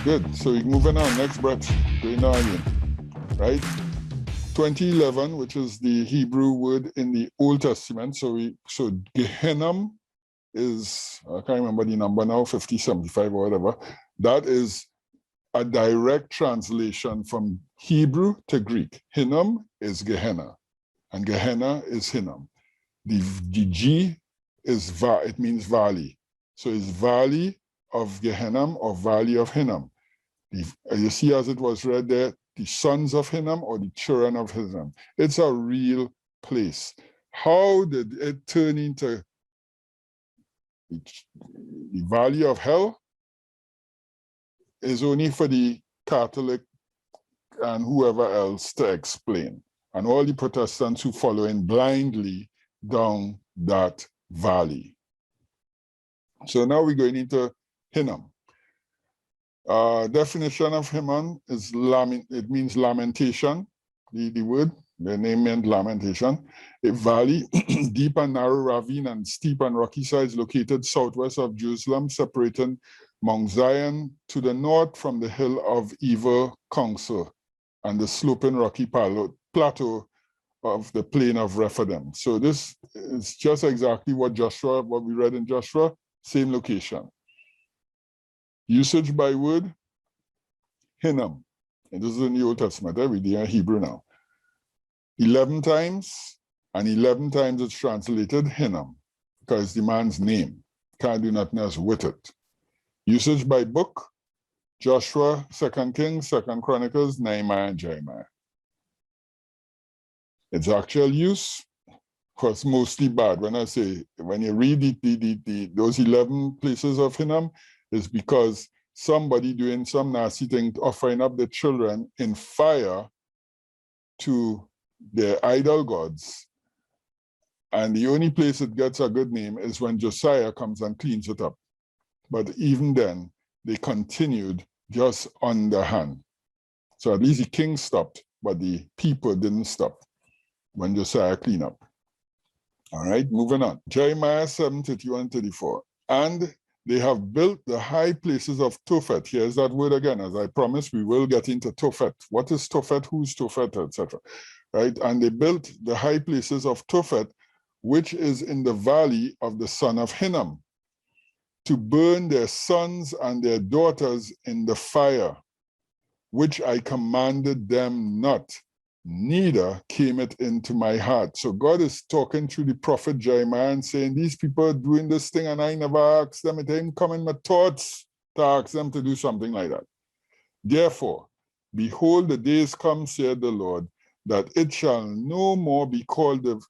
Good. So we're moving on. Next breath. Going on again. Right? 2011, which is the Hebrew word in the Old Testament. So Gehenna is, I can't remember the number now, 50, 75 or whatever. That is a direct translation from Hebrew to Greek. Hinnom is Gehenna, and Gehenna is Hinnom. The G is it means valley. So it's valley of Gehenna or valley of Hinnom. You see as it was read there, the sons of Hinnom or the children of Hinnom. It's a real place. How did it turn into the valley of hell? Is only for the Catholic and whoever else to explain, and all the Protestants who follow in blindly down that valley. So now we're going into Hinnom. Definition of Hinnom is it means lamentation. The word, the name meant lamentation. A valley, deep and narrow ravine and steep and rocky sides located southwest of Jerusalem, separating Mount Zion to the north from the hill of evil counsel and the sloping rocky plateau of the plain of Rephidim. So this is just exactly what we read in Joshua, same location. Usage by word, Hinnom. And this is in the Old Testament, we do in Hebrew now. 11 times, and 11 times it's translated Hinnom, because it's the man's name. Can't do nothing else with it. Usage by book, Joshua, 2 Kings, 2 Chronicles, Nehemiah, and Jeremiah. Its actual use was mostly bad. When you read those 11 places of Hinnom, it's because somebody doing some nasty thing, offering up the children in fire to their idol gods. And the only place it gets a good name is when Josiah comes and cleans it up. But even then, they continued just underhand. So at least the king stopped, but the people didn't stop when Josiah cleaned up. All right, moving on. Jeremiah 7:31-34. And they have built the high places of Tophet. Here's that word again. As I promised, we will get into Tophet. What is Tophet? Who's Tophet, etc. Right? And they built the high places of Tophet, which is in the valley of the son of Hinnom, to burn their sons and their daughters in the fire, which I commanded them not, neither came it into my heart. So God is talking through the prophet Jeremiah and saying, these people are doing this thing and I never asked them. It didn't come in my thoughts to ask them to do something like that. Therefore, behold, the days come, saith the Lord, that it shall no more be called the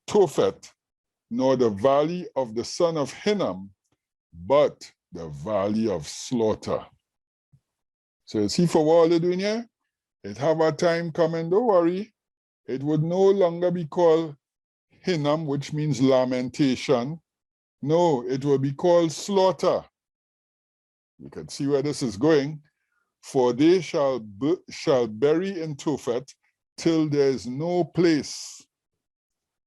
Tophet, nor the valley of the son of Hinnom, but the valley of slaughter. So you see for what all they're doing here? It have a time coming, don't worry. It would no longer be called Hinnom, which means lamentation. No, it will be called slaughter. You can see where this is going. For they shall bury in Tophet till there is no place,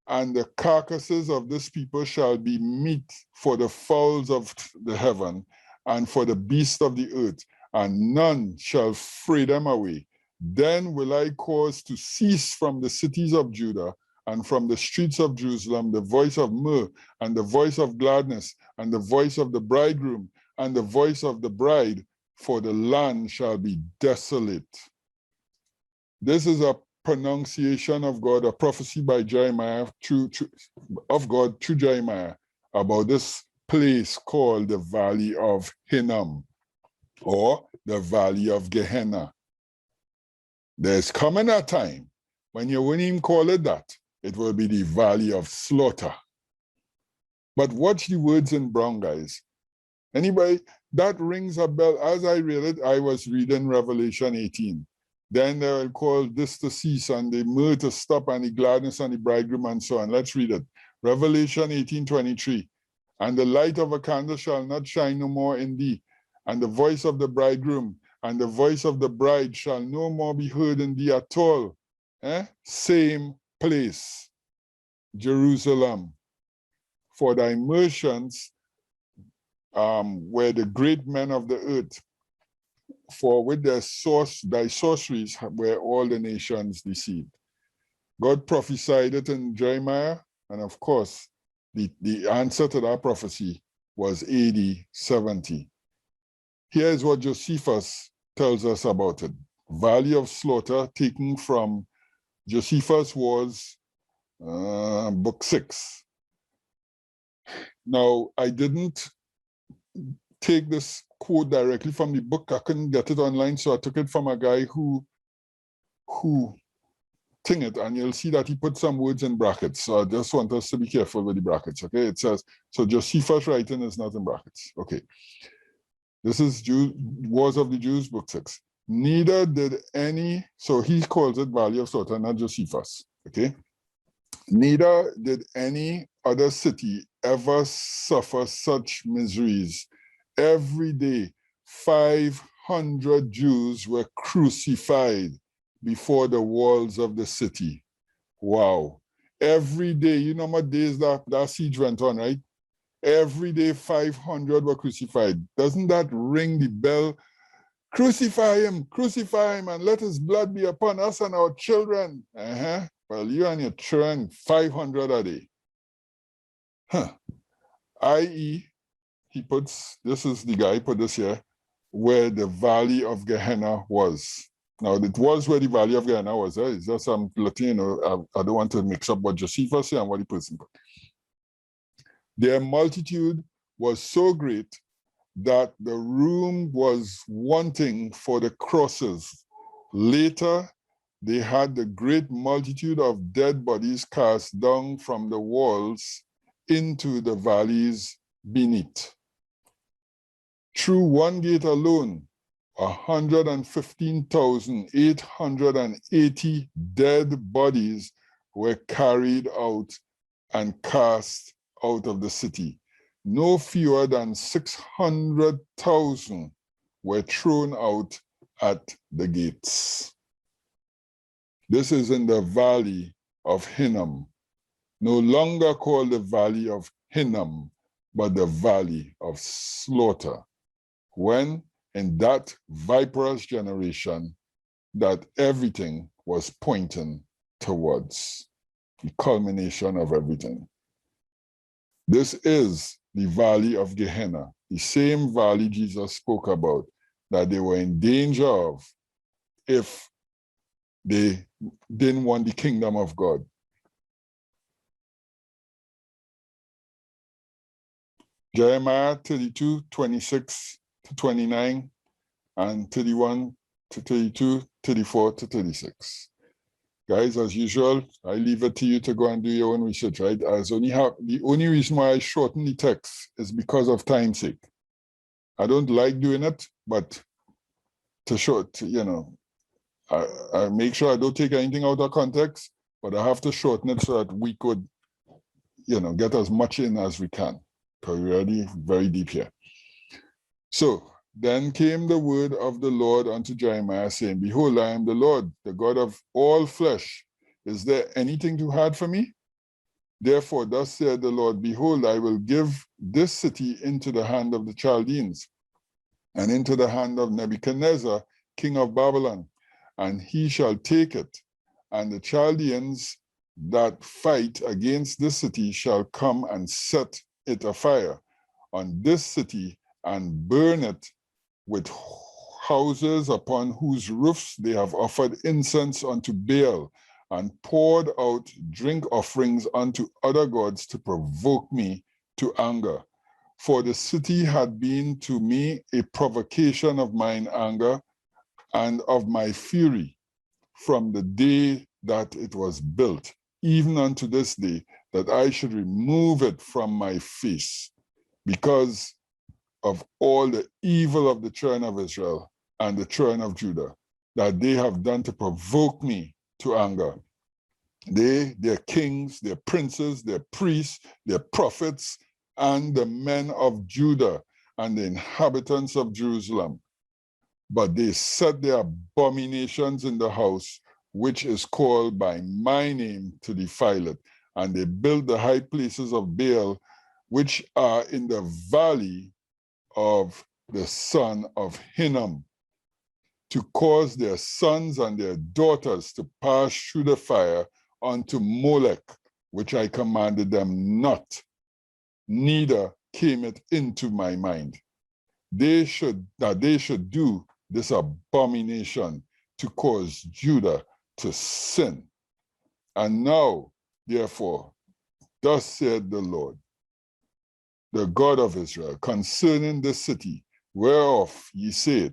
and the carcasses of this people shall be meat for the fowls of the heaven and for the beasts of the earth, and none shall fray them away. Then will I cause to cease from the cities of Judah and from the streets of Jerusalem the voice of myrrh and the voice of gladness and the voice of the bridegroom and the voice of the bride, for the land shall be desolate. This is a pronunciation of God, a prophecy by Jeremiah, of God to Jeremiah about this place called the Valley of Hinnom, or the Valley of Gehenna. There's coming a time when you won't even call it that. It will be the Valley of Slaughter. But watch the words in brown, guys. Anybody, that rings a bell. As I read it, I was reading Revelation 18. Then they will call this to cease and the myrrh to stop and the gladness and the bridegroom and so on. Let's read it. Revelation 18:23. And the light of a candle shall not shine no more in thee, and the voice of the bridegroom and the voice of the bride shall no more be heard in thee at all. Same place, Jerusalem. For thy merchants were the great men of the earth, for with their thy sorceries were all the nations deceived. God prophesied it in Jeremiah, and of course, the answer to that prophecy was AD 70. Here is what Josephus tells us about it. Valley of Slaughter, taken from Josephus Wars, book 6. Now, I didn't take this quote directly from the book. I couldn't get it online, so I took it from a guy who thing it, and you'll see that he put some words in brackets. So I just want us to be careful with the brackets, okay? It says, so Josephus' writing is not in brackets, okay. This is Wars of the Jews, book 6. Neither did any, so he calls it Valley of Slaughter, not Josephus, okay? Neither did any other city ever suffer such miseries. Every day, 500 Jews were crucified before the walls of the city. Wow. Every day, you know what days that siege went on, right? Every day, 500 were crucified. Doesn't that ring the bell? Crucify him, and let his blood be upon us and our children. Well, you and your children, 500 a day. I.e., he puts, this is the guy put this here, where the Valley of Gehenna was. Now, it was where the Valley of Gehenna was. It's just I'm looking, you know, I don't want to mix up what Josephus said and what the person put. Their multitude was so great that the room was wanting for the crosses. Later, they had the great multitude of dead bodies cast down from the walls into the valleys beneath. Through one gate alone, 115,880 dead bodies were carried out and cast out of the city. No fewer than 600,000 were thrown out at the gates. This is in the Valley of Hinnom, no longer called the Valley of Hinnom, but the Valley of Slaughter, when in that viperous generation that everything was pointing towards the culmination of everything. This is the Valley of Gehenna, the same valley Jesus spoke about that they were in danger of if they didn't want the kingdom of God. Jeremiah 32, 26 to 29, and 31 to 32, 34 to 36. Guys, as usual, I leave it to you to go and do your own research, right? The only reason why I shorten the text is because of time's sake. I don't like doing it, but I make sure I don't take anything out of context, but I have to shorten it so that we could, get as much in as we can, because we're already very deep here. So, then came the word of the Lord unto Jeremiah, saying, Behold, I am the Lord, the God of all flesh. Is there anything too hard for me? Therefore, thus said the Lord, Behold, I will give this city into the hand of the Chaldeans, and into the hand of Nebuchadnezzar, king of Babylon, and he shall take it. And the Chaldeans that fight against this city shall come and set it afire on this city, and burn it with houses upon whose roofs they have offered incense unto Baal, and poured out drink offerings unto other gods to provoke me to anger. For the city had been to me a provocation of mine anger and of my fury from the day that it was built, even unto this day, that I should remove it from my face, because of all the evil of the children of Israel and the children of Judah, that they have done to provoke me to anger. They, their kings, their princes, their priests, their prophets, and the men of Judah, and the inhabitants of Jerusalem. But they set their abominations in the house, which is called by my name, to defile it. And they built the high places of Baal, which are in the valley of the son of Hinnom, to cause their sons and their daughters to pass through the fire unto Molech, which I commanded them not, neither came it into my mind. They should do this abomination to cause Judah to sin. And now, therefore, thus said the Lord, the God of Israel, concerning this city, whereof ye say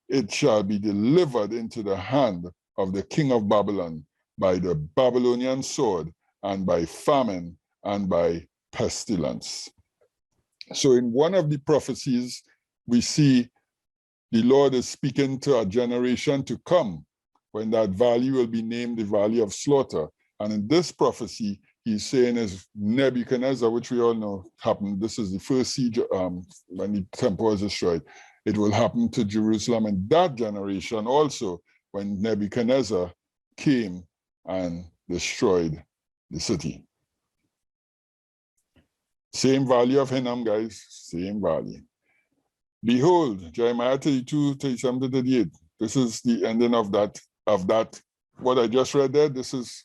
it shall be delivered into the hand of the king of Babylon by the Babylonian sword, and by famine, and by pestilence. So in one of the prophecies, we see the Lord is speaking to a generation to come when that valley will be named the Valley of Slaughter. And in this prophecy, he's saying is Nebuchadnezzar, which we all know happened. This is the first siege when the temple was destroyed. It will happen to Jerusalem in that generation also, when Nebuchadnezzar came and destroyed the city. Same valley of Hinnom, guys, same valley. Behold, Jeremiah 32, 37 to 38. This is the ending of that. What I just read there, this is,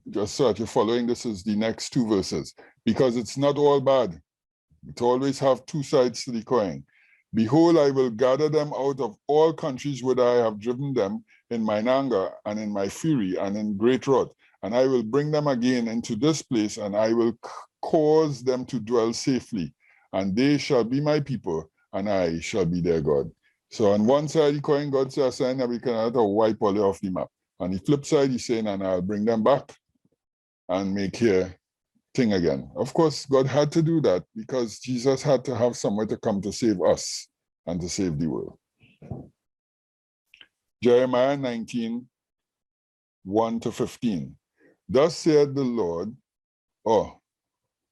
just so that you're following, this is the next two verses. Because it's not all bad. It always have two sides to the coin. Behold, I will gather them out of all countries whither I have driven them in mine anger and in my fury and in great wrath. And I will bring them again into this place, and I will cause them to dwell safely. And they shall be my people, and I shall be their God. So on one side of the coin, God says, "Send Nebuchadnezzar to wipe all off the map." On the flip side, he's saying, "And I'll bring them back and make here thing again." Of course, God had to do that because Jesus had to have somewhere to come to save us and to save the world. Jeremiah 19, 1 to 15. Thus said the Lord,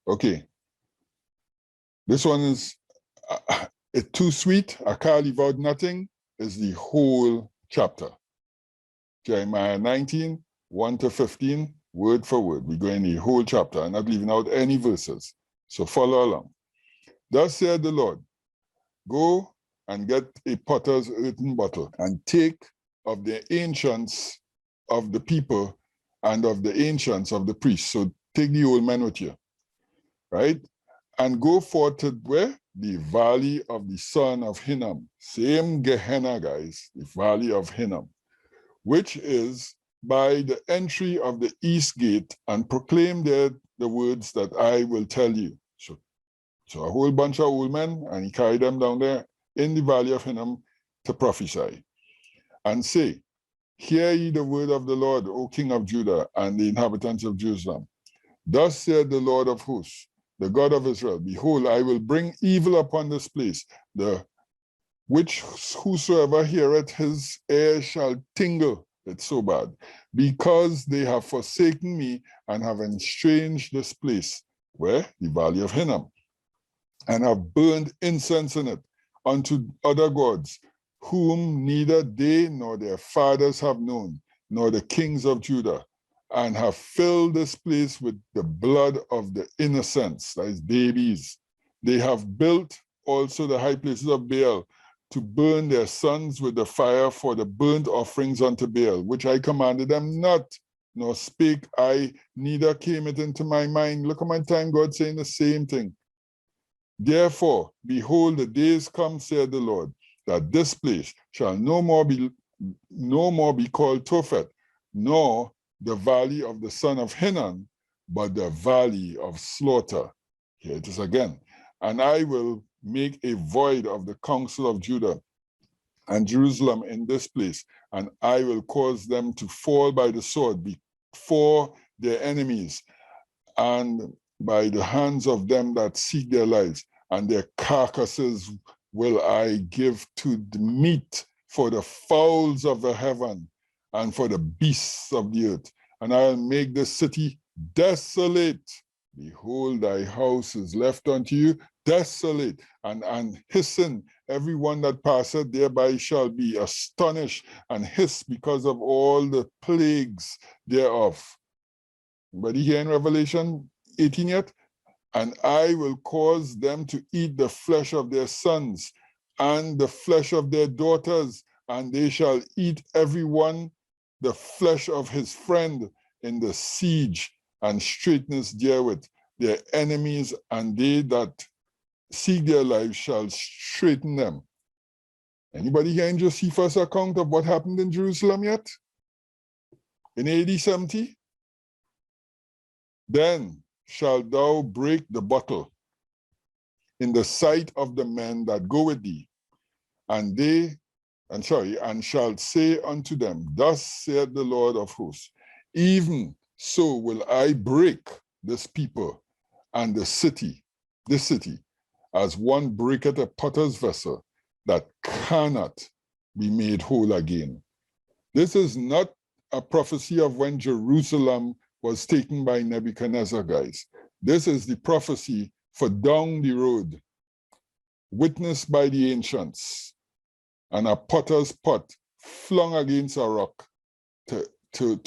okay. This one is it's too sweet. I can't leave out nothing. Is the whole chapter. Jeremiah 19, 1 to 15, word for word. We're going the whole chapter. I'm not leaving out any verses. So follow along. Thus said the Lord, go and get a potter's earthen bottle and take of the ancients of the people and of the ancients of the priests. So take the old men with you, right? And go forth to where? The valley of the son of Hinnom. Same Gehenna, guys, the valley of Hinnom, which is by the entry of the east gate, and proclaim there the words that I will tell you. So a whole bunch of old men, and he carried them down there in the valley of Hinnom to prophesy. And say, hear ye the word of the Lord, O King of Judah, and the inhabitants of Jerusalem. Thus said the Lord of hosts, the God of Israel, behold, I will bring evil upon this place, the which whosoever heareth his ear shall tingle. It's so bad. Because they have forsaken me and have estranged this place, where? The valley of Hinnom, and have burned incense in it unto other gods, whom neither they nor their fathers have known, nor the kings of Judah, and have filled this place with the blood of the innocents, that is babies. They have built also the high places of Baal, to burn their sons with the fire for the burnt offerings unto Baal, which I commanded them not, nor spake I, neither came it into my mind. Look at my time, God saying the same thing. Therefore, behold, the days come, said the Lord, that this place shall no more be called Tophet, nor the valley of the son of Hinnom, but the valley of slaughter. Here it is again. And I will make a void of the counsel of Judah and Jerusalem in this place, and I will cause them to fall by the sword before their enemies, and by the hands of them that seek their lives, and their carcasses will I give to the meat for the fowls of the heaven and for the beasts of the earth. And I'll make the city desolate. Behold, thy house is left unto you desolate, and hissen, everyone that passeth thereby shall be astonished and hiss because of all the plagues thereof. Anybody here in Revelation 18 yet? And I will cause them to eat the flesh of their sons and the flesh of their daughters, and they shall eat every one the flesh of his friend in the siege and straitness therewith. Their enemies and they that seek their lives shall straiten them. Anybody here in Josephus' account of what happened in Jerusalem yet? In AD 70? Then shalt thou break the bottle in the sight of the men that go with thee, and shalt say unto them, Thus saith the Lord of hosts, even so will I break this people and this city, as one breaketh a potter's vessel that cannot be made whole again. This is not a prophecy of when Jerusalem was taken by Nebuchadnezzar, guys. This is the prophecy for down the road, witnessed by the ancients, and a potter's pot flung against a rock to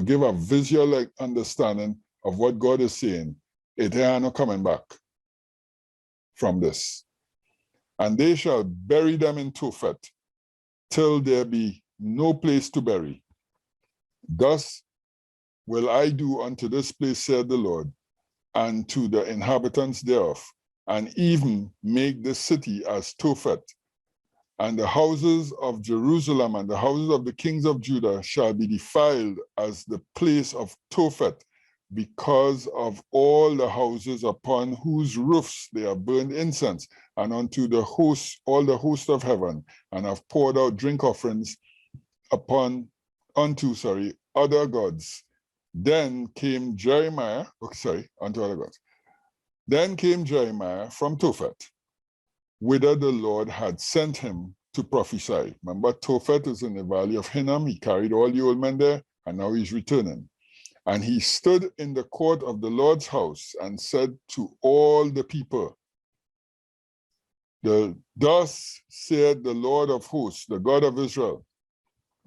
give a visual understanding of what God is saying. It ain't no coming back from this. And they shall bury them in Tophet till there be no place to bury. Thus will I do unto this place, said the Lord, and to the inhabitants thereof, and even make this city as Tophet. And the houses of Jerusalem and the houses of the kings of Judah shall be defiled as the place of Tophet, because of all the houses upon whose roofs they have burned incense, and unto the host, all the host of heaven, and have poured out drink offerings unto other gods. Then came Jeremiah, unto other gods. Then came Jeremiah from Tophet, whither the Lord had sent him to prophesy. Remember, Tophet is in the valley of Hinnom. He carried all the old men there, and now he's returning. And he stood in the court of the Lord's house and said to all the people, Thus said the Lord of hosts, the God of Israel,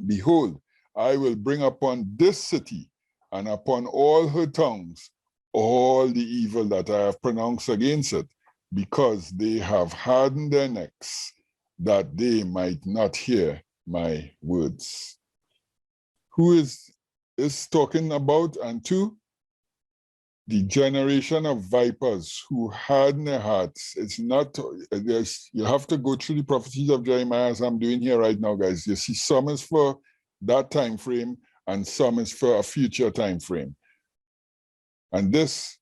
Behold, I will bring upon this city and upon all her tongues all the evil that I have pronounced against it, because they have hardened their necks, that they might not hear my words. Who is talking about and to? The generation of vipers who harden their hearts. It's not, you have to go through the prophecies of Jeremiah as I'm doing here right now, guys. You see, some is for that time frame and some is for a future time frame. And that's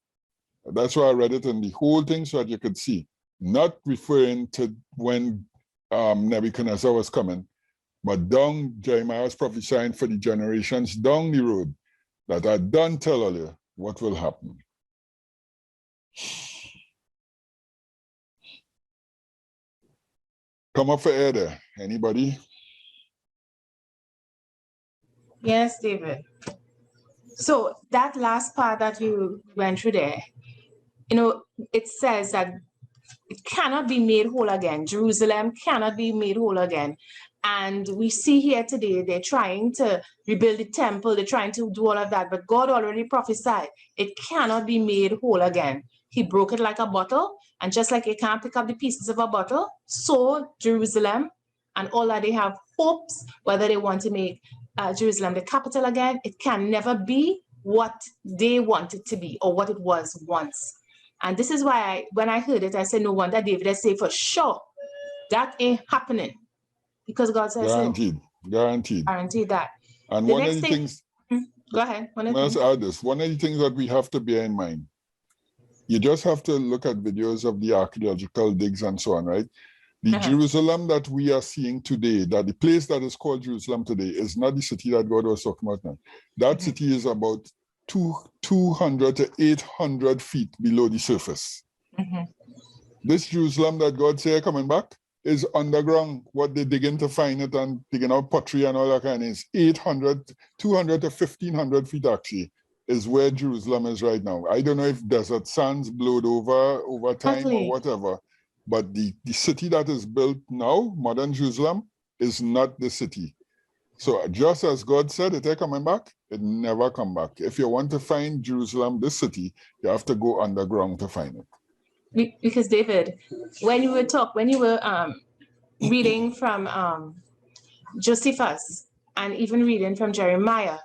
why I read it in the whole thing so that you could see, not referring to when Nebuchadnezzar was coming, but Jeremiah was prophesying for the generations down the road that I done tell you what will happen. Come up for air there, anybody? Yes, David. So that last part that you went through there, it says that it cannot be made whole again. Jerusalem cannot be made whole again. And we see here today, they're trying to rebuild the temple. They're trying to do all of that. But God already prophesied it cannot be made whole again. He broke it like a bottle. And just like you can't pick up the pieces of a bottle, so Jerusalem and all that, they have hopes, whether they want to make Jerusalem the capital again, it can never be what they want it to be or what it was once. And this is why when I heard it, I said, no wonder David, I say for sure, that ain't happening. Because God says Guaranteed, so. guaranteed. Guaranteed that. And one of the things, go ahead. Let's add this. One of the things that we have to bear in mind, you just have to look at videos of the archaeological digs and so on, right? The Jerusalem that we are seeing today, that the place that is called Jerusalem today is not the city that God was talking about now. That city is about 200 to 800 feet below the surface. This Jerusalem that God said coming back is underground. What they digging to find it and digging out pottery and all that kind of is 200 to 1,500 feet actually is where Jerusalem is right now. I don't know if desert sands blowed over time or whatever, but the city that is built now, modern Jerusalem, is not the city. So just as God said, it ain't coming back, it never come back. If you want to find Jerusalem, this city, you have to go underground to find it. Because David, when you were reading from Josephus, and even reading from Jeremiah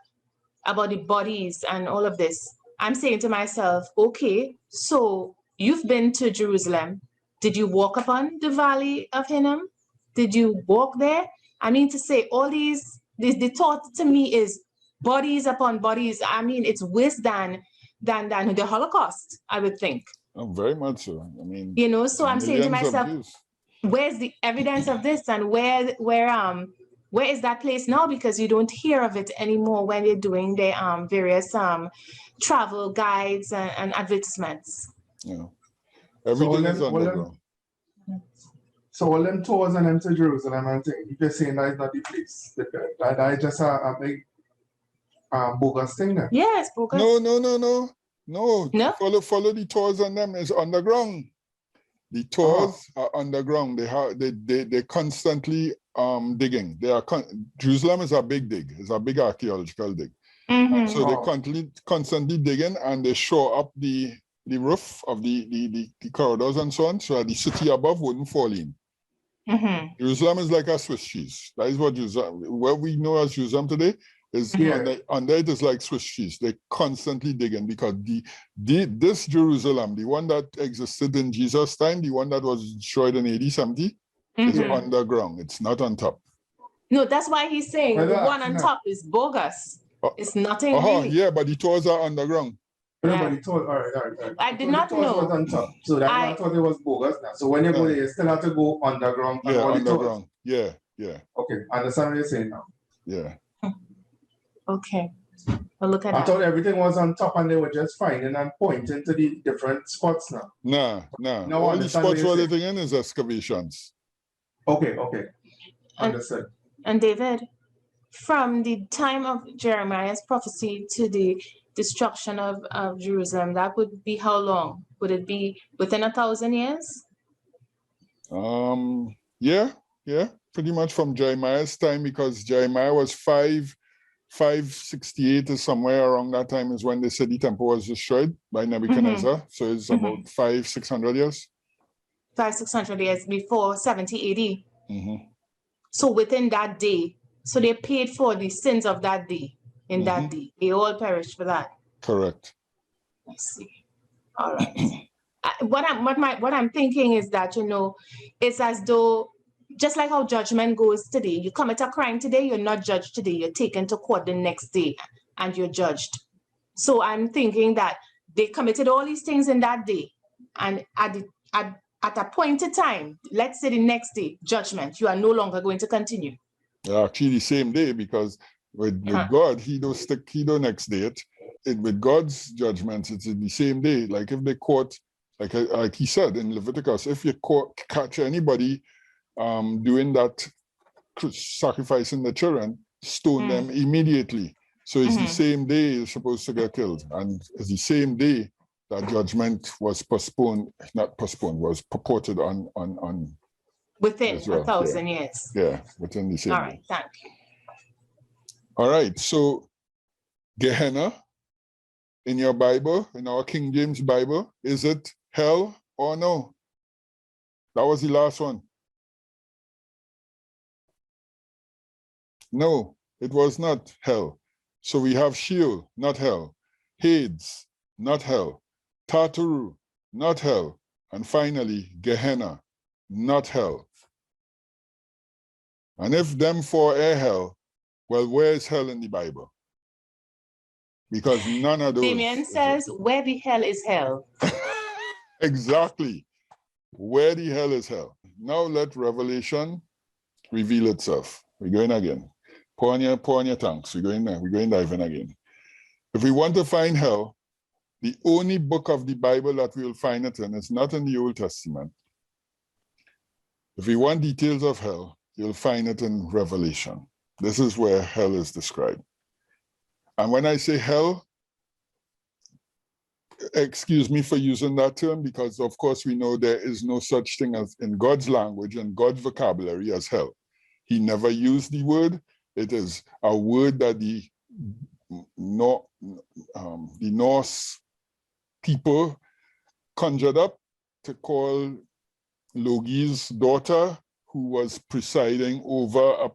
about the bodies and all of this, I'm saying to myself, okay, so you've been to Jerusalem. Did you walk upon the valley of Hinnom? Did you walk there? I mean to say all these, the thought to me is bodies upon bodies. I mean, it's worse than the Holocaust, I would think. Oh, very much so. I mean, You know, so I'm saying to millions of myself, Jews. where's the evidence of this, and where is that place now? Because you don't hear of it anymore when they're doing their various travel guides and advertisements. Yeah, everything is underground. So all them tours and them to Jerusalem and thing, you're just saying that is not the place. That is just a big bogus thing then. Yes, bogus. No. Follow the tours on them. It's underground. The tours are underground. They constantly digging. Jerusalem is a big dig. It's a big archaeological dig. Mm-hmm. So they constantly digging, and they shore up the roof of the corridors and so on, so that the city above wouldn't fall in. Mm-hmm. Jerusalem is like a Swiss cheese. That is what Jerusalem, what we know as Jerusalem today, is under it is like Swiss cheese. They constantly digging, because this Jerusalem, the one that existed in Jesus' time, the one that was destroyed in AD 70, is underground. It's not on top. No, that's why he's saying the one on top is bogus. It's nothing. Yeah, but the tours are underground. Everybody told, all right. I did not know. Was on top. So that I thought it was bogus now. So when you go there, you still have to go underground. Yeah, underground. Yeah. Okay, understand what you're saying now. Yeah. Okay. Well, look at I that. thought everything was on top and they were just finding and pointing to the different spots now. No. All the spots where they're in is excavations. Okay. Understood. And David, from the time of Jeremiah's prophecy to the destruction of Jerusalem, that would be how long? Would it be within 1,000 years? Yeah, pretty much from Jeremiah's time, because Jeremiah was 568 or somewhere around that time is when they said the temple was destroyed by Nebuchadnezzar. So it's about 500-600 years. 500-600 years before 70 AD. So within that day, so they paid for the sins of that day. In that day, they all perished for that. Correct. I see. All right. What I'm thinking is that, you know, it's as though, just like how judgment goes today, you commit a crime today, you're not judged today, you're taken to court the next day and you're judged. So I'm thinking that they committed all these things in that day, and at a point in time, let's say the next day, judgment, you are no longer going to continue. Actually, the same day, because with God, he don't next date. With God's judgments, it's in the same day. Like if they caught, like he said in Leviticus, if you catch anybody doing that, sacrificing the children, stone them immediately. So it's the same day you're supposed to get killed, and it's the same day that judgment was was purported on within well. 1,000 years. Yeah, within the same. All right, thank you. All right, so Gehenna in your Bible, in our King James Bible, is it hell or no? That was the last one. No, it was not hell. So we have Sheol, not hell. Hades, not hell. Tartaru, not hell. And finally, Gehenna, not hell. And if them four are hell, well, where is hell in the Bible? Because none of those. Damien says, where the hell is hell? Exactly. Where the hell is hell? Now let Revelation reveal itself. We're going again. Pour on your tanks. We're going diving again. If we want to find hell, the only book of the Bible that we'll find it in is not in the Old Testament. If we want details of hell, you'll find it in Revelation. This is where hell is described. And when I say hell, excuse me for using that term, because of course we know there is no such thing as in God's language and God's vocabulary as hell. He never used the word. It is a word that the Norse people conjured up to call Logi's daughter, who was presiding over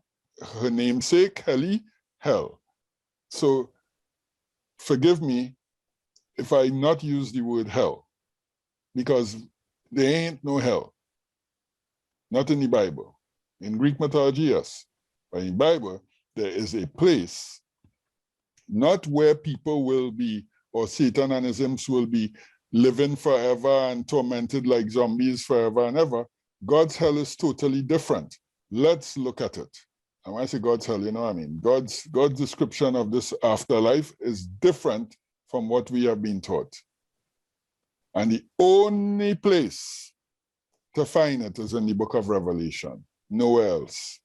her namesake, Kelly, hell. So forgive me if I not use the word hell, because there ain't no hell. Not in the Bible. In Greek mythology, yes. But in the Bible, there is a place, not where people will be, or Satan and his imps will be living forever and tormented like zombies forever and ever. God's hell is totally different. Let's look at it. And when I say God's hell, you know what I mean? God's description of this afterlife is different from what we have been taught. And the only place to find it is in the book of Revelation, nowhere else.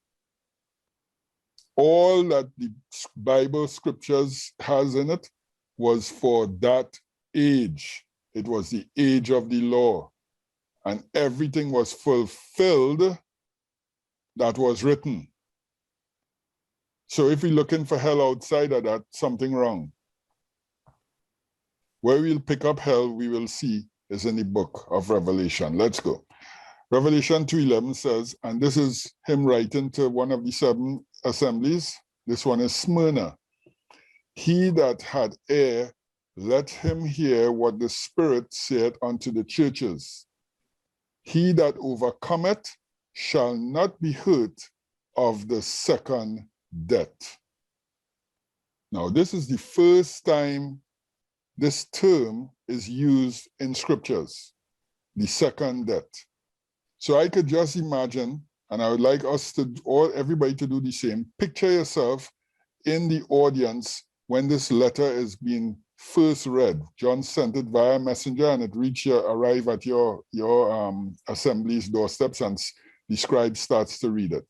All that the Bible scriptures has in it was for that age. It was the age of the law. And everything was fulfilled that was written. So if we're looking for hell outside of that, something wrong. Where we'll pick up hell, we will see, is in the book of Revelation. Let's go. Revelation 2:11 says, and this is him writing to one of the 7 assemblies. This one is Smyrna. He that had ear, let him hear what the Spirit saith unto the churches. He that overcometh shall not be hurt of the second death. Now, this is the first time this term is used in scriptures, the second death. So I could just imagine, and I would like us to, or everybody to do the same, picture yourself in the audience when this letter is being first read. John sent it via messenger and it arrive at your assembly's doorsteps, and the scribe starts to read it.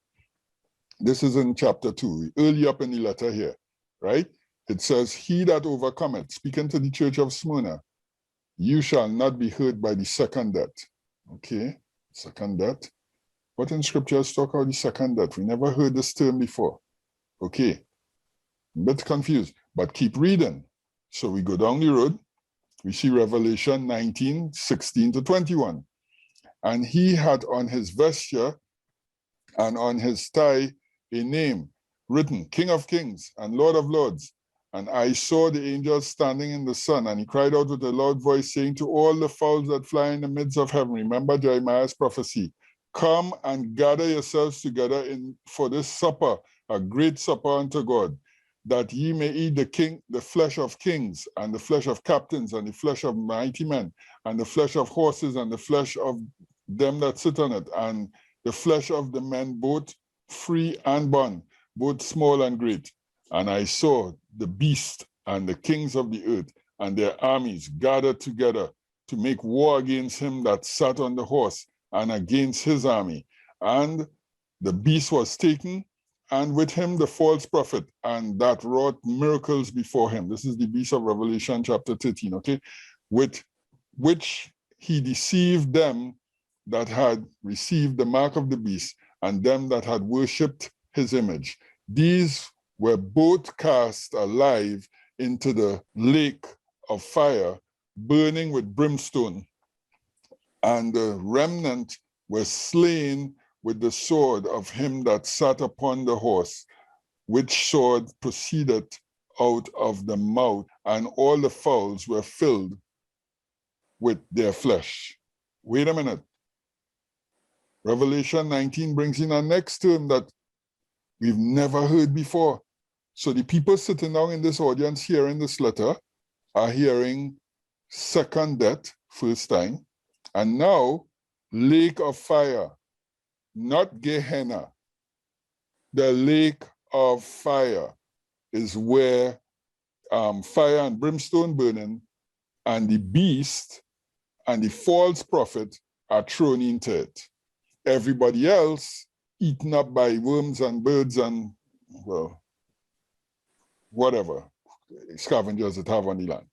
This is in chapter 2, early up in the letter here, right? It says, he that overcometh, speaking to the church of Smyrna, you shall not be hurt by the second death. Okay, second death. What in scriptures talk about the second death? We never heard this term before. Okay, a bit confused, but keep reading. So we go down the road, we see Revelation 19:16-21. And he had on his vesture and on his thigh a name written, King of Kings and Lord of Lords. And I saw the angel standing in the sun, and he cried out with a loud voice, saying to all the fowls that fly in the midst of heaven, remember Jeremiah's prophecy, come and gather yourselves together for this supper, a great supper unto God, that ye may eat the flesh of kings, and the flesh of captains, and the flesh of mighty men, and the flesh of horses, and the flesh of them that sit on it, and the flesh of the men, both free and bond, both small and great. And I saw the beast and the kings of the earth and their armies gathered together to make war against him that sat on the horse and against his army. And the beast was taken, and with him the false prophet, and that wrought miracles before him. This is the beast of Revelation chapter 13, okay? With which he deceived them that had received the mark of the beast, and them that had worshipped his image. These were both cast alive into the lake of fire, burning with brimstone. And the remnant were slain with the sword of him that sat upon the horse, which sword proceeded out of the mouth, and all the fowls were filled with their flesh. Wait a minute. Revelation 19 brings in our next term that we've never heard before. So the people sitting down in this audience hearing this letter are hearing second death, first time, and now lake of fire, not Gehenna. The lake of fire is where fire and brimstone burning, and the beast and the false prophet are thrown into it. Everybody else eaten up by worms and birds and, well, whatever scavengers that have on the land.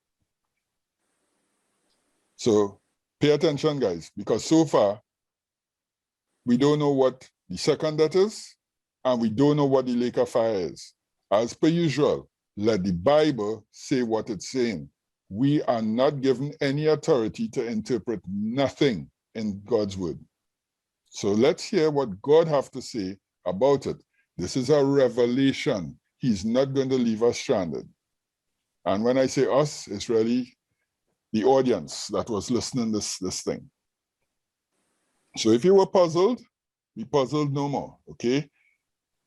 So pay attention, guys, because so far we don't know what the second death is, and we don't know what the lake of fire is. As per usual, let the Bible say what it's saying. We are not given any authority to interpret nothing in God's word. So let's hear what God has to say about it. This is a revelation. He's not going to leave us stranded. And when I say us, it's really the audience that was listening this thing. So if you were puzzled, be puzzled no more, okay?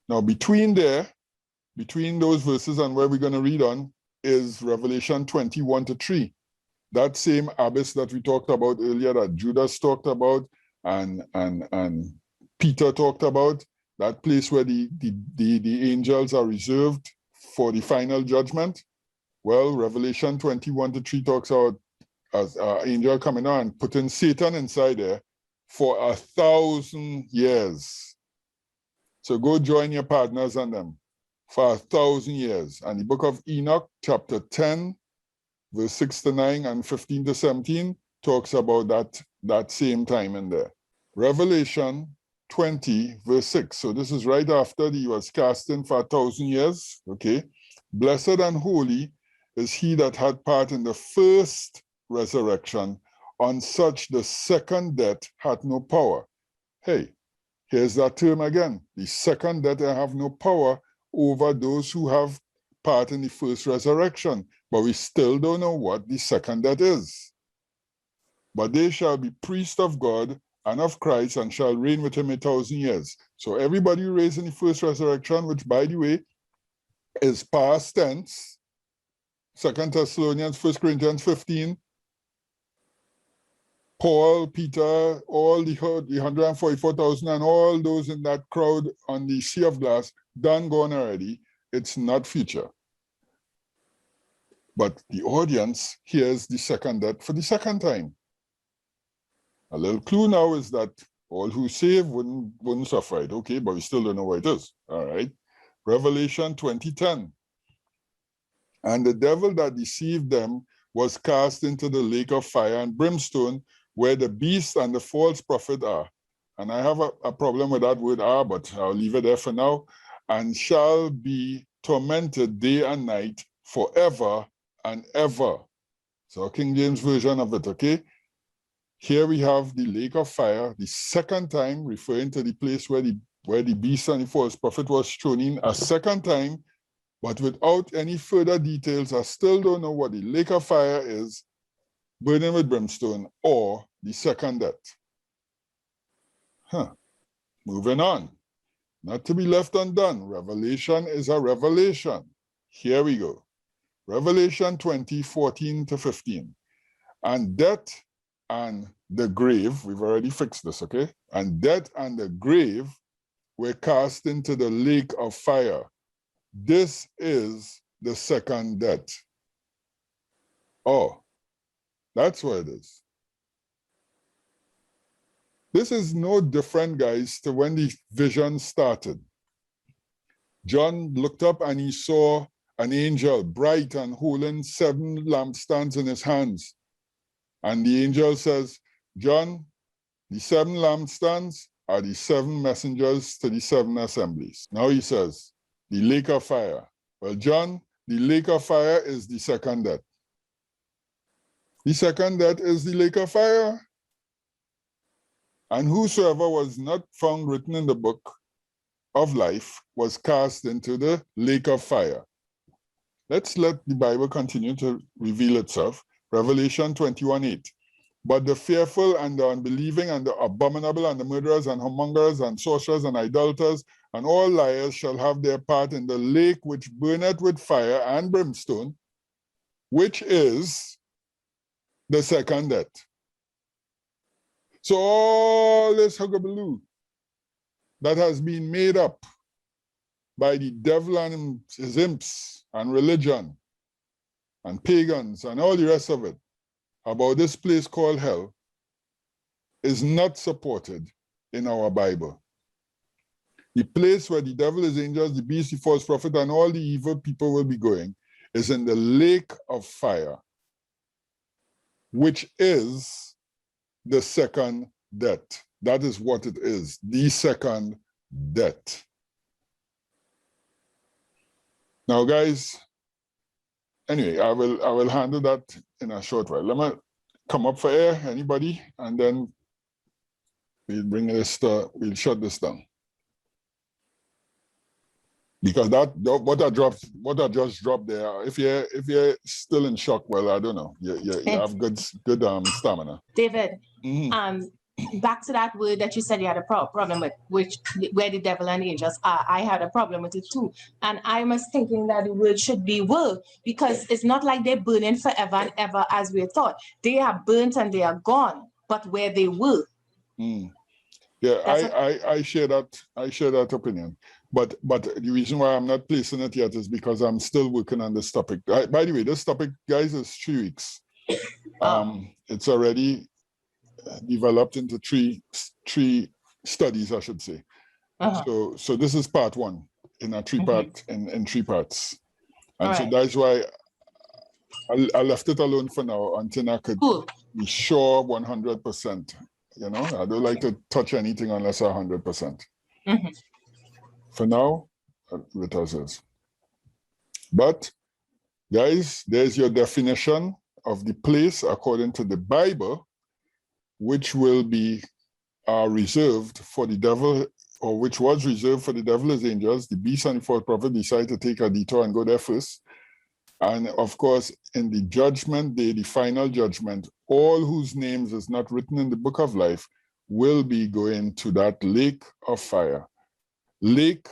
Now between those verses and where we're going to read on is Revelation 21-3. That same abyss that we talked about earlier, that Judas talked about and Peter talked about, that place where the angels are reserved for the final judgment. Well, Revelation 21-3 talks about as an angel coming on and putting Satan inside there for 1,000 years. So go join your partners and them for 1,000 years. And the book of Enoch, chapter 10, verse 6-9 and 15-17 talks about that same time in there. Revelation 20, verse 6. So this is right after he was cast in for 1,000 years, okay? Blessed and holy is he that had part in the first resurrection. On such the second death hath no power. Hey, here's that term again. The second death have no power over those who have part in the first resurrection. But we still don't know what the second death is. But they shall be priests of God and of Christ, and shall reign with him 1,000 years. So everybody who raised in the first resurrection, which by the way is past tense, 2 Thessalonians, 1 Corinthians 15, Paul, Peter, all the 144,000 and all those in that crowd on the sea of glass, done, gone already. It's not future. But the audience hears the second death for the second time. A little clue now is that all who save wouldn't suffer it. Okay, but we still don't know what it is. All right. Revelation 20:10. And the devil that deceived them was cast into the lake of fire and brimstone, where the beast and the false prophet are. And I have a problem with that word are, but I'll leave it there for now. And shall be tormented day and night forever and ever. So King James Version of it, okay? Here we have the lake of fire, the second time, referring to the place where the beast and the false prophet was thrown in a second time, but without any further details. I still don't know what the lake of fire is, burning with brimstone, or the second death. Moving on. Not to be left undone. Revelation is a revelation. Here we go. Revelation 20:14-15. And death and the grave, we've already fixed this, okay? And death and the grave were cast into the lake of fire. This is the second death. Oh, that's what it is. This is no different, guys, to when the vision started. John looked up and he saw an angel, bright and holding 7 lampstands in his hands. And the angel says, John, the 7 lampstands are the 7 messengers to the 7 assemblies. Now he says, the lake of fire. Well, John, the lake of fire is the second death. The second death is the lake of fire. And whosoever was not found written in the book of life was cast into the lake of fire. Let's let the Bible continue to reveal itself. Revelation 21:8. But the fearful and the unbelieving and the abominable and the murderers and whoremongers and sorcerers and idolaters and all liars shall have their part in the lake which burneth with fire and brimstone, which is the second death. So all this hugabaloo that has been made up by the devil and his imps and religion and pagans and all the rest of it about this place called hell is not supported in our Bible. The place where the devil, his angels, the beast, the false prophet, and all the evil people will be going is in the lake of fire, which is the second death. That is what it is, the second death. Now, guys, anyway, I will handle that in a short while. Let me come up for air, anybody, and then we'll bring this we'll shut this down. Because what I just dropped there, if you're still in shock, well, I don't know. You have good stamina. David, Mhm. back to that word that you said you had a problem with, where the devil and angels are. I had a problem with it too. And I was thinking that the word should be will, because it's not like they're burning forever and ever as we thought. They are burnt and they are gone, but where they were. Yeah, I share that opinion. But the reason why I'm not placing it yet is because I'm still working on this topic. By the way, this topic, guys, is 3 weeks. It's already developed into three studies, I should say. So this is part 1 in a 3-part in 3 parts. And so that's why I left it alone for now until I could be sure 100%. You know, I don't like to touch anything unless 100%. For now, it is. But guys, there's your definition of the place according to the Bible, which will be reserved for the devil, or which was reserved for the devil as angels. The beast and the false prophet decided to take a detour and go there first. And of course, in the judgment day, the final judgment, all whose names is not written in the book of life will be going to that lake of fire. Lake,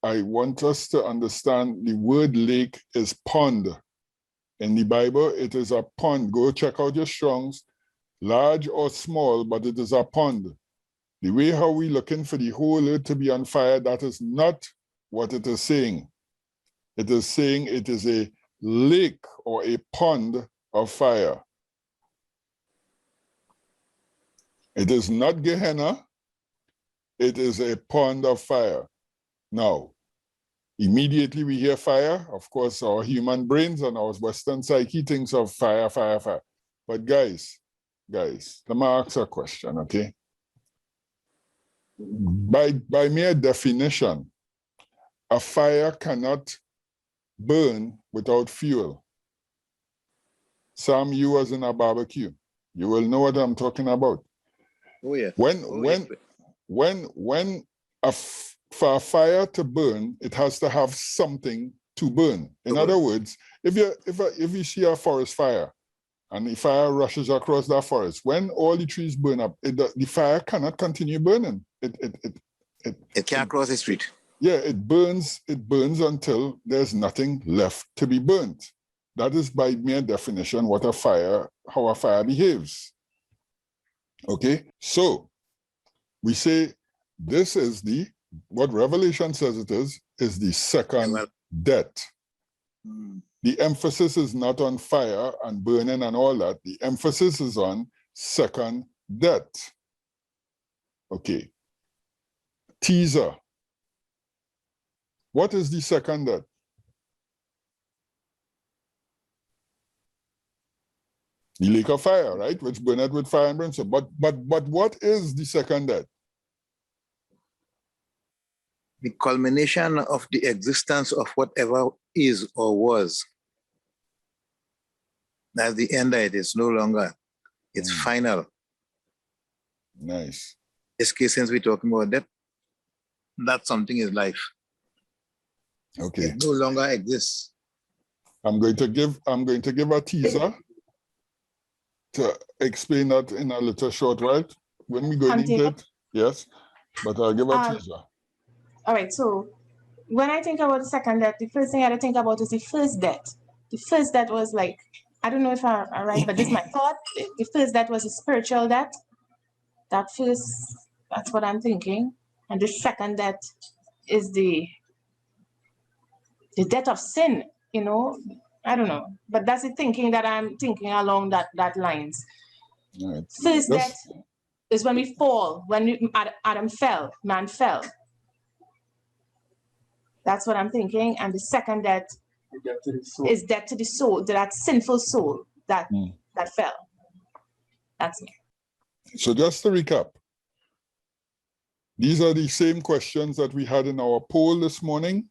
I want us to understand the word lake is pond. In the Bible, it is a pond. Go check out your Strongs, large or small, but it is a pond. The way how we looking for the whole earth to be on fire, that is not what it is saying. It is saying it is a lake or a pond of fire. It is not Gehenna. It is a pond of fire. Now, immediately we hear fire. Of course, our human brains and our Western psyche thinks of fire, fire, fire. But guys, let me ask a question, okay? By mere definition, a fire cannot burn without fuel. Sam, you was in a barbecue. You will know what I'm talking about. Oh yeah. For a fire to burn, it has to have something to burn. In other words, if you see a forest fire and the fire rushes across that forest, when all the trees burn up, the fire cannot continue burning. It can't cross the street. Yeah, it burns until there's nothing left to be burnt. That is by mere definition how a fire behaves. Okay, so we say this is what Revelation says it is the second death. The emphasis is not on fire and burning and all that. The emphasis is on second death. Okay. Teaser. What is the second death? The lake of fire, right? Which burneth with fire and brimstone. But what is the second death? The culmination of the existence of whatever is or was. That's the end of it. It's no longer. It's final. Nice. This case, since we're talking about that something is life. Okay. It no longer exists. I'm going to give a teaser to explain that in a little short while. When we go into it, yes, but I'll give a teaser. All right, so when I think about the second death, the first thing I had to think about is the first death. The first death was like, I don't know if I'm right, but this is my thought. The first death was a spiritual death. That's what I'm thinking. And the second death is the death of sin, you know. I don't know. But that's the thinking that I'm thinking along that lines. Right. First death is when we fall, when Adam fell, man fell. That's what I'm thinking. And the second death is death to the soul, to that sinful soul that fell. That's me. So just to recap, these are the same questions that we had in our poll this morning.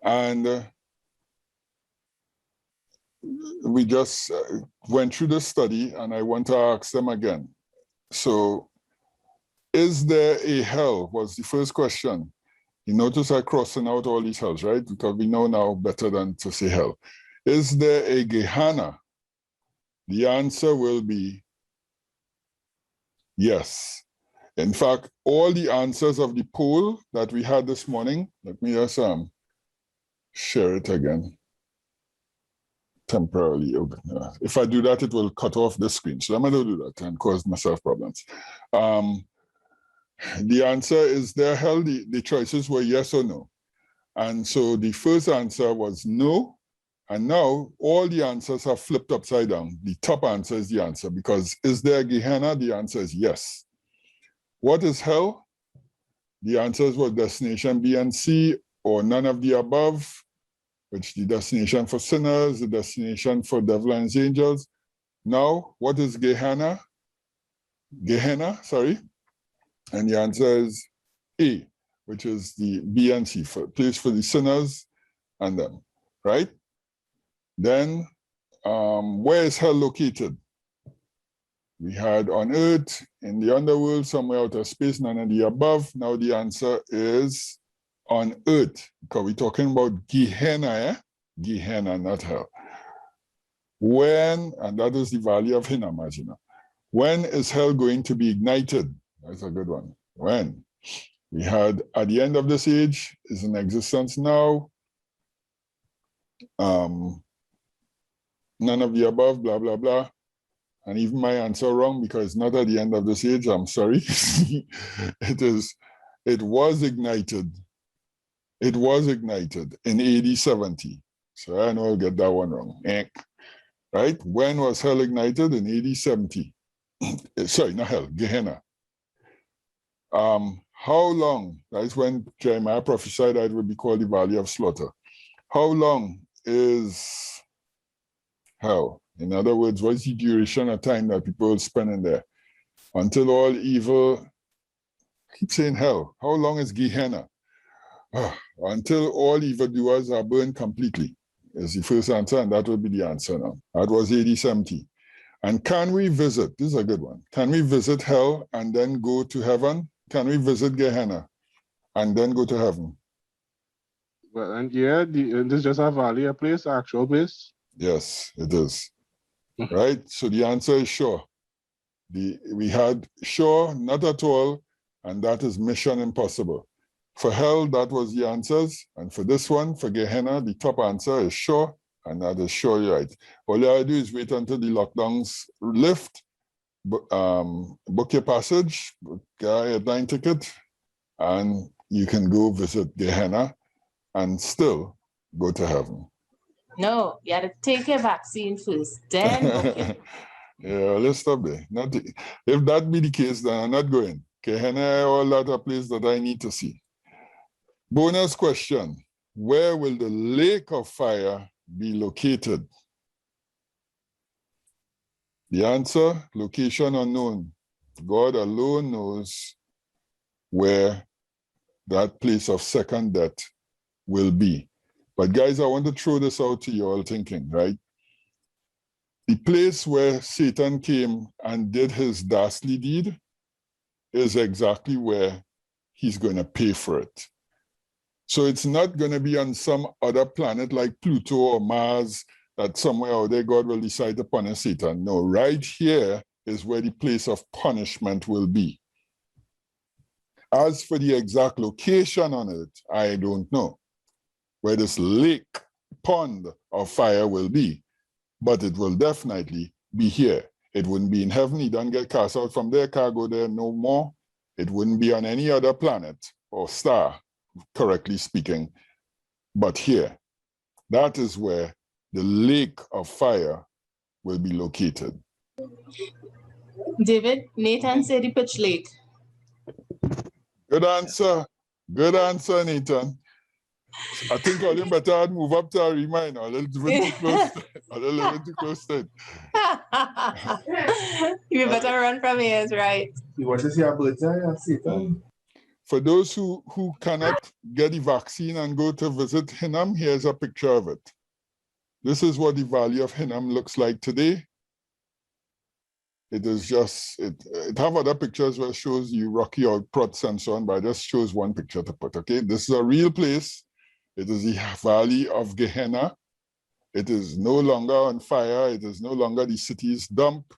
And we just went through the study, and I want to ask them again. So, is there a hell? Was the first question. You notice I crossing out all these hells, right? Because we know now better than to say hell. Is there a Gehenna? The answer will be yes. In fact, all the answers of the poll that we had this morning, let me just share it again temporarily. If I do that, it will cut off the screen. So I'm going to do that and cause myself problems. The answer is there hell. The choices were yes or no. And so the first answer was no. And now all the answers have flipped upside down. The top answer is the answer because is there a Gehenna? The answer is yes. What is hell? The answers were destination B and C or none of the above, which the destination for sinners, the destination for devil and his angels. Now, what is Gehenna? Gehenna, sorry. And the answer is A, which is the B and C, place for the sinners and them, right? Then, where is hell located? We had on earth, in the underworld, somewhere out of space, none of the above. Now the answer is on earth, because we're talking about Gehenna, eh? Gehenna, not hell. When, and that is the valley of Hinnom, as you know. When is hell going to be ignited? That's a good one. When? We had at the end of this age, is in existence now. None of the above, blah, blah, blah. And even my answer wrong because it's not at the end of this age, I'm sorry. It was ignited. It was ignited in AD 70. So I know I'll get that one wrong. Right? When was hell ignited? In AD 70. Sorry, not hell, Gehenna. How long? That's when Jeremiah prophesied that it would be called the Valley of Slaughter. How long is hell? In other words, what's the duration of time that people will spend in there? Until all evil, I keep saying hell. How long is Gehenna? Until all evildoers are burned completely, is the first answer, and that would be the answer now. That was AD 70. And can we visit? This is a good one. Can we visit hell and then go to heaven? Can we visit Gehenna and then go to heaven? Well, and yeah, this is just a valley, a place, actual place. Yes, it is. Right? So the answer is sure. We had sure, not at all, and that is mission impossible. For hell, that was the answers. And for this one, for Gehenna, the top answer is sure, and that is sure you're right. All you have to do is wait until the lockdowns lift, book your passage, book your airline ticket, and you can go visit Gehenna and still go to heaven. No, you had to take your vaccine first, then book it. Yeah, let's stop there. If that be the case, then I'm not going. Gehenna, all that a place that I need to see. Bonus question. Where will the lake of fire be located? The answer, location unknown. God alone knows where that place of second death will be. But guys, I want to throw this out to you all thinking, right? The place where Satan came and did his dastardly deed is exactly where he's going to pay for it. So it's not going to be on some other planet like Pluto or Mars that somewhere out there God will decide to punish Satan. No, right here is where the place of punishment will be. As for the exact location on it, I don't know where this lake, pond of fire will be, but it will definitely be here. It wouldn't be in heaven. He doesn't get cast out from there, can't go there no more. It wouldn't be on any other planet or star, correctly speaking, but here. That is where the lake of fire will be located. David, Nathan said the pitch lake. Good answer. Good answer, Nathan. I think I'll better move up to a reminder. A little bit too close. A little bit too close to it. You better run from here, right? You want to see a bird's eye and Satan? For those who cannot get the vaccine and go to visit Hinnom, here's a picture of it. This is what the Valley of Hinnom looks like today. It is just, it have other pictures where it shows you rocky outpots and so on, but I just chose one picture to put, okay? This is a real place. It is the valley of Gehenna. It is no longer on fire. It is no longer the city's dump,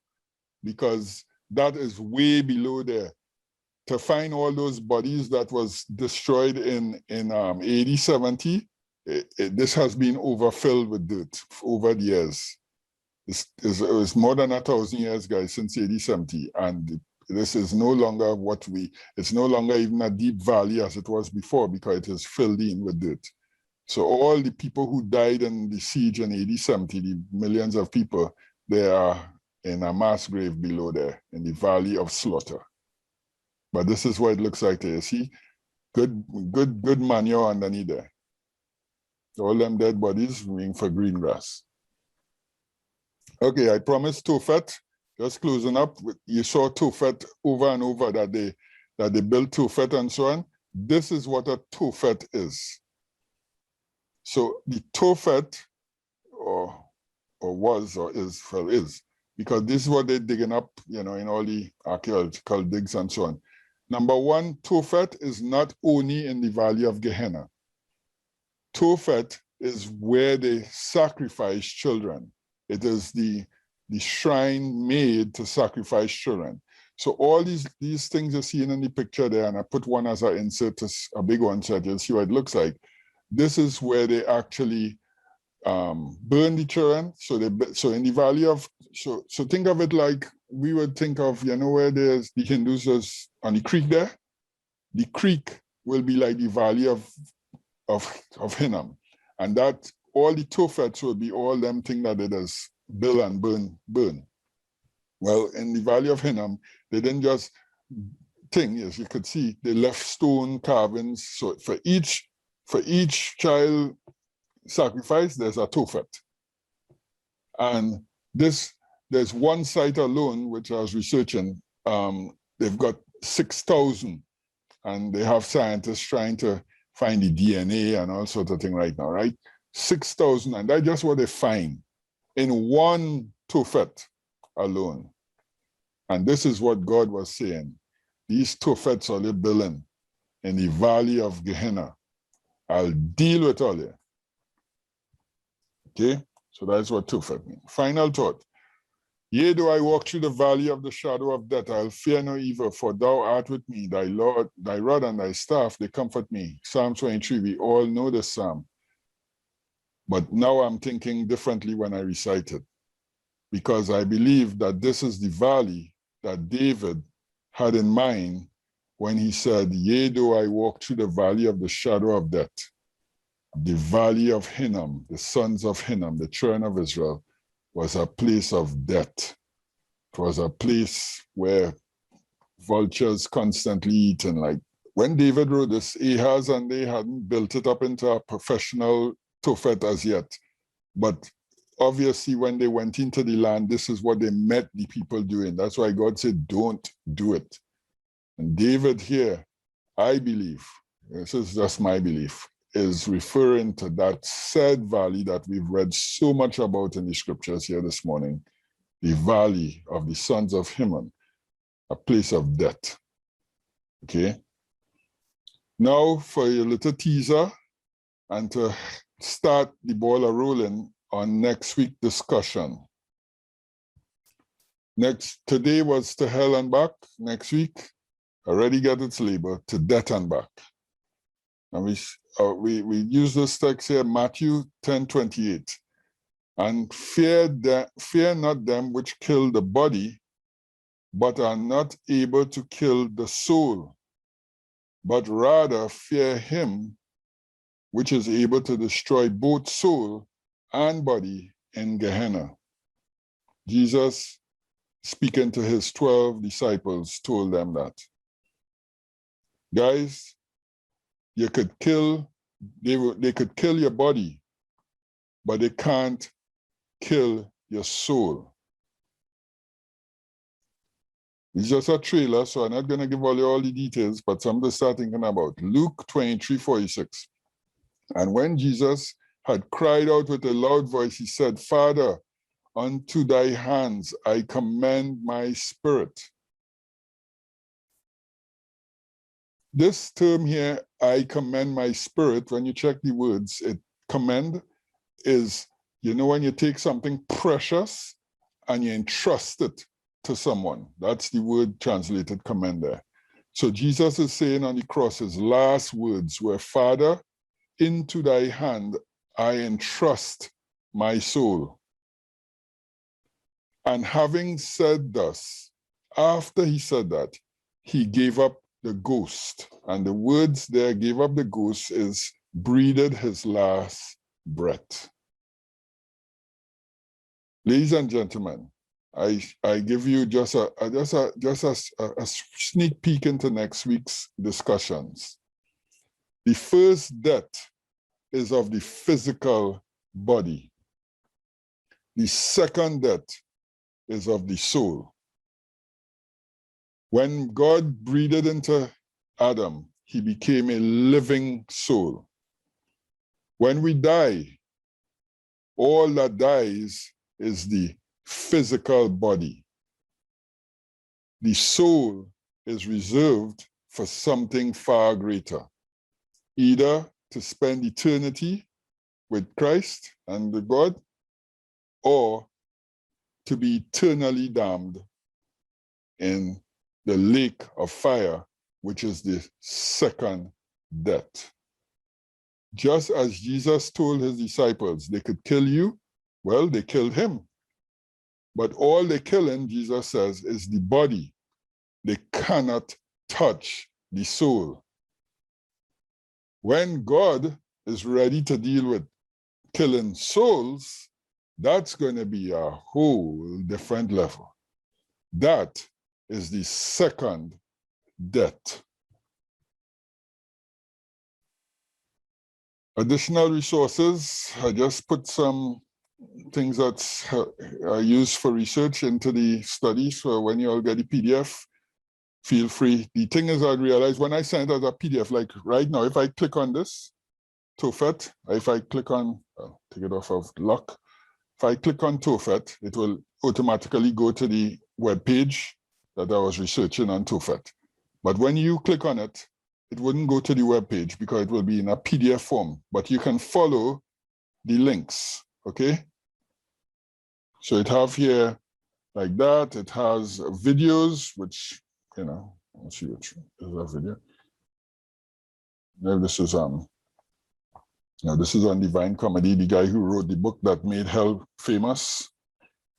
because that is way below there. To find all those bodies that was destroyed in AD 70, this has been overfilled with dirt over the years. It's more than 1,000 years, guys, since AD 70, and this is no longer it's no longer even a deep valley as it was before, because it is filled in with dirt. So all the people who died in the siege in AD 70, the millions of people, they are in a mass grave below there, in the valley of slaughter. But this is what it looks like there, you see? Good manure underneath there. All them dead bodies waiting for green grass. Okay, I promised Tophet, just closing up. You saw Tophet over and over that they built Tophet and so on. This is what a Tophet is. So the Tophet, or was or is, well, is, because this is what they're digging up, in all the archaeological digs and so on. Number one, Tophet is not only in the valley of Gehenna. Tophet is where they sacrifice children. It is the shrine made to sacrifice children. So all these things you're seeing in the picture there, and I put one as an insert, a big one, so you'll see what it looks like. This is where they actually burn the children. So in the valley of, so think of it like we would think of, where there's the Hindus is on the creek there. The creek will be like the valley of Hinnom, and that all the Tophets will be all them things that they just build and burn. Well, in the valley of Hinnom, they didn't just as you could see, they left stone carvings. So for each child sacrifice, there's a Tophet. And there's one site alone, which I was researching, they've got 6,000, and they have scientists trying to find the DNA and all sorts of things right now, right? 6,000, and that's just what they find in one Tophet alone. And this is what God was saying. These Tophets are building in the valley of Gehenna. I'll deal with all you. Okay? So that's what Tophet means. Final thought. Yea, though I walk through the valley of the shadow of death, I'll fear no evil, for thou art with me. Thy rod and thy staff, they comfort me. Psalm 23, we all know this psalm. But now I'm thinking differently when I recite it, because I believe that this is the valley that David had in mind when he said, yea, though I walk through the valley of the shadow of death, the valley of Hinnom, the sons of Hinnom, the children of Israel, was a place of death. It was a place where vultures constantly eat. And like when David wrote this, Ahaz and they hadn't built it up into a professional Tophet as yet. But obviously when they went into the land, this is what they met the people doing. That's why God said, don't do it. And David here, I believe, this is just my belief, is referring to that said valley that we've read so much about in the scriptures here this morning, the valley of the sons of Hinnom, a place of death. Okay? Now for a little teaser and to start the ball rolling on next week's discussion. Today was to hell and back. Next week, already got its label, to death and back. And we use this text here, Matthew 10:28. And fear not them which kill the body, but are not able to kill the soul, but rather fear him which is able to destroy both soul and body in Gehenna. Jesus, speaking to his 12 disciples, told them that. Guys, they could kill your body, but they can't kill your soul. It's just a trailer, so I'm not going to give all the details, but something to start thinking about. Luke 23:46. And when Jesus had cried out with a loud voice, he said, Father, unto thy hands I commend my spirit. This term here, I commend my spirit, when you check the words, it commend is, you know, when you take something precious and you entrust it to someone. That's the word translated commend there. So Jesus is saying on the cross, his last words were, Father, into thy hand I entrust my soul. And having said thus, after he said that, he gave up the ghost. And the words there, gave up the ghost, is breathed his last breath. Ladies and gentlemen, I give you just a sneak peek into next week's discussions. The first death is of the physical body. The second death is of the soul. When God breathed into Adam, he became a living soul. When we die, all that dies is the physical body. The soul is reserved for something far greater, either to spend eternity with Christ and with God, or to be eternally damned in the lake of fire, which is the second death. Just as Jesus told his disciples, they could kill you, well, they killed him. But all they're killing, Jesus says, is the body. They cannot touch the soul. When God is ready to deal with killing souls, that's going to be a whole different level. That is the second death. Additional resources, I just put some things that are used for research into the study. So when you all get the PDF, feel free. The thing is, I realized when I sent out a PDF, like right now, if I click on this, Tophet, if I click on, I'll take it off of lock. If I click on Tophet, it will automatically go to the web page that I was researching on Tophet. But when you click on it, it wouldn't go to the web page because it will be in a PDF form, but you can follow the links, okay? So it have here like that. It has videos, which, you know, let's see which is a video. Now this is now this is on Divine Comedy, the guy who wrote the book that made hell famous,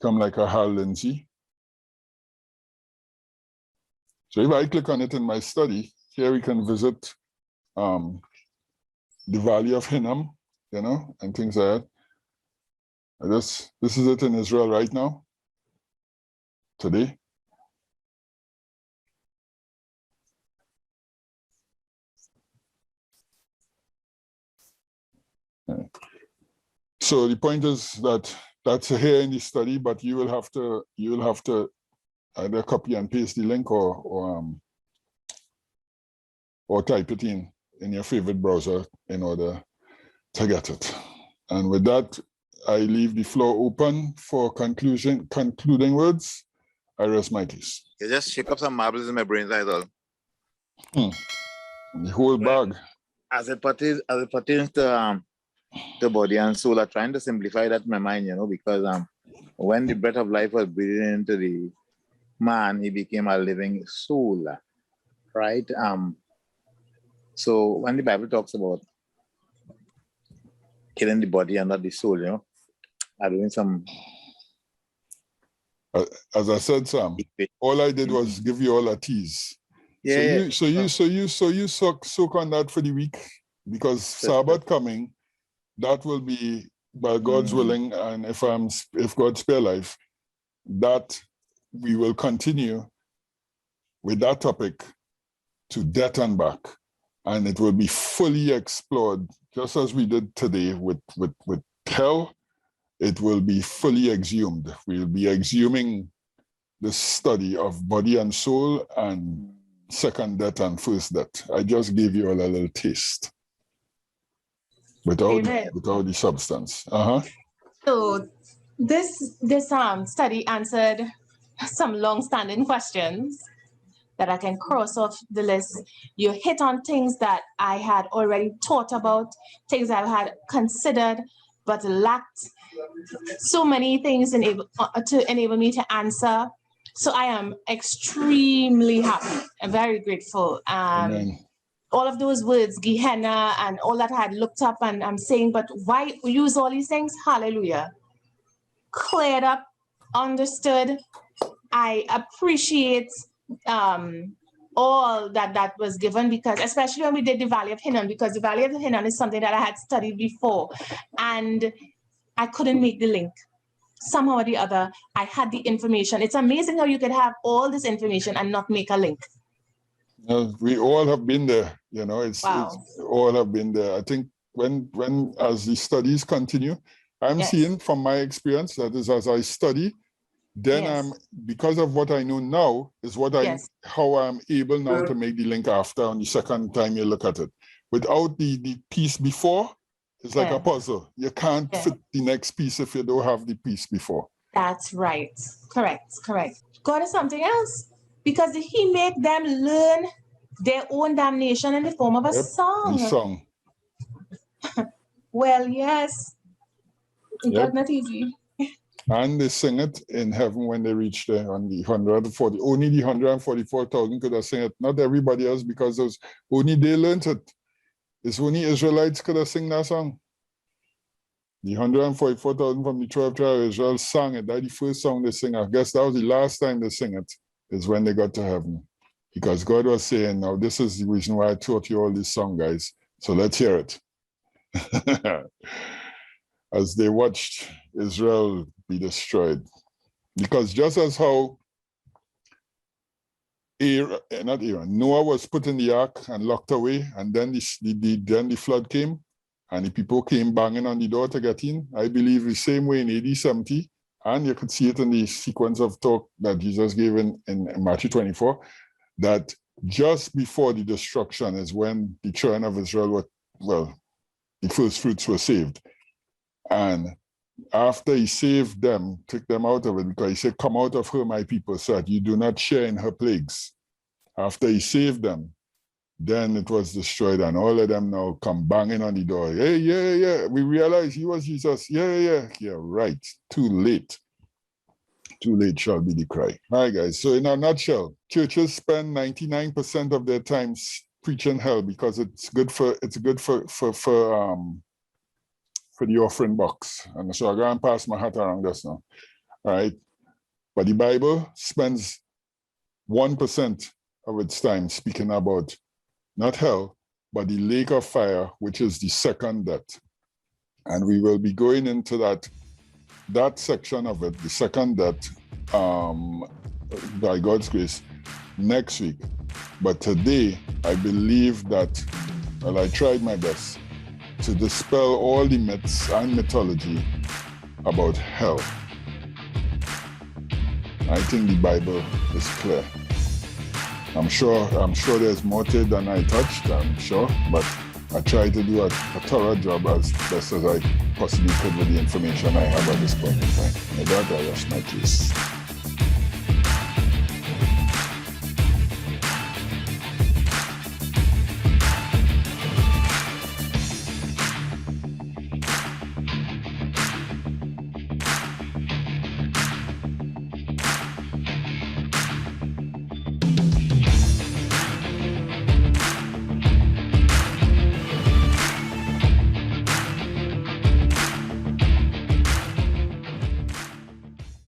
Come Like a Hal Lindsey. So if I click on it in my study, here we can visit the Valley of Hinnom, you know, and things like that. This is it in Israel right now, today. So the point is that that's here in the study, but you will have to either copy and paste the link or type it in your favorite browser in order to get it. And with that, I leave the floor open for concluding words. I rest my case. You just shake up some marbles in my brain, that's all. The whole bag. As it pertains to the body and soul, I'm trying to simplify that in my mind, you know, because when the breath of life was breathed into the man, he became a living soul, right? So when the Bible talks about killing the body and not the soul, you know, I'm doing some. As I said, Sam, all I did was give you all a tease. Yeah. So you soak on that for the week, because Sabbath coming, that will be, by God's willing, and if God spare life, that we will continue with that topic to death and back, and it will be fully explored, just as we did today with hell. It will be fully exhumed. We'll be exhuming the study of body and soul and second death and first death. I just gave you all a little taste without the substance. So This study answered some long-standing questions that I can cross off the list. You hit on things that I had already thought about, things I had considered, but lacked so many things to enable me to answer. So I am extremely happy and very grateful. Amen. All of those words, Gehenna, and all that I had looked up, and I'm saying, but why use all these things? Hallelujah. Cleared up, understood. I appreciate all that was given, because especially when we did the Valley of Hinnom, because the Valley of Hinnom is something that I had studied before, and I couldn't make the link. Somehow or the other, I had the information. It's amazing how you could have all this information and not make a link. We all have been there, it's all have been there. I think when as the studies continue, I'm seeing from my experience, that is, as I study, then because of what I know now is how I'm able now to make the link after on the second time you look at it. Without the piece before, it's like a puzzle. You can't fit the next piece if you don't have the piece before. That's right. Correct. God is something else, because he made them learn their own damnation in the form of a song. The song. Well, yes. That's not easy. And they sing it in heaven when they reach there on the 140. Only the 144,000 could have sing it. Not everybody else, because only they learned it. It's only Israelites could have sing that song. The 144,000 from the 12 tribes of Israel sang it. That's the first song they sing. I guess that was the last time they sing it, is when they got to heaven. Because God was saying, now this is the reason why I taught you all this song, guys. So let's hear it. As they watched Israel be destroyed. Because just as how Noah was put in the ark and locked away, and then the flood came, and the people came banging on the door to get in. I believe the same way in AD 70, and you could see it in the sequence of talk that Jesus gave in Matthew 24, that just before the destruction is when the children of Israel the first fruits were saved. And after he saved them, took them out of it, because he said, come out of her, my people, so that you do not share in her plagues. After he saved them, then it was destroyed, and all of them now come banging on the door. Hey, yeah, we realize he was Jesus. Yeah, right. Too late. Too late shall be the cry. All right, guys. So in a nutshell, churches spend 99% of their time preaching hell, because it's good for the offering box. And so I'm going to pass my hat around just now. All right. But the Bible spends 1% of its time speaking about not hell, but the lake of fire, which is the second death. And we will be going into that section of it, the second death, by God's grace, next week. But today, I believe that, I tried my best to dispel all the myths and mythology about hell. I think the Bible is clear. I'm sure there's more to it than I touched, I'm sure, but I tried to do a thorough job as best as I possibly could with the information I have at this point in time. With that, I rest my case.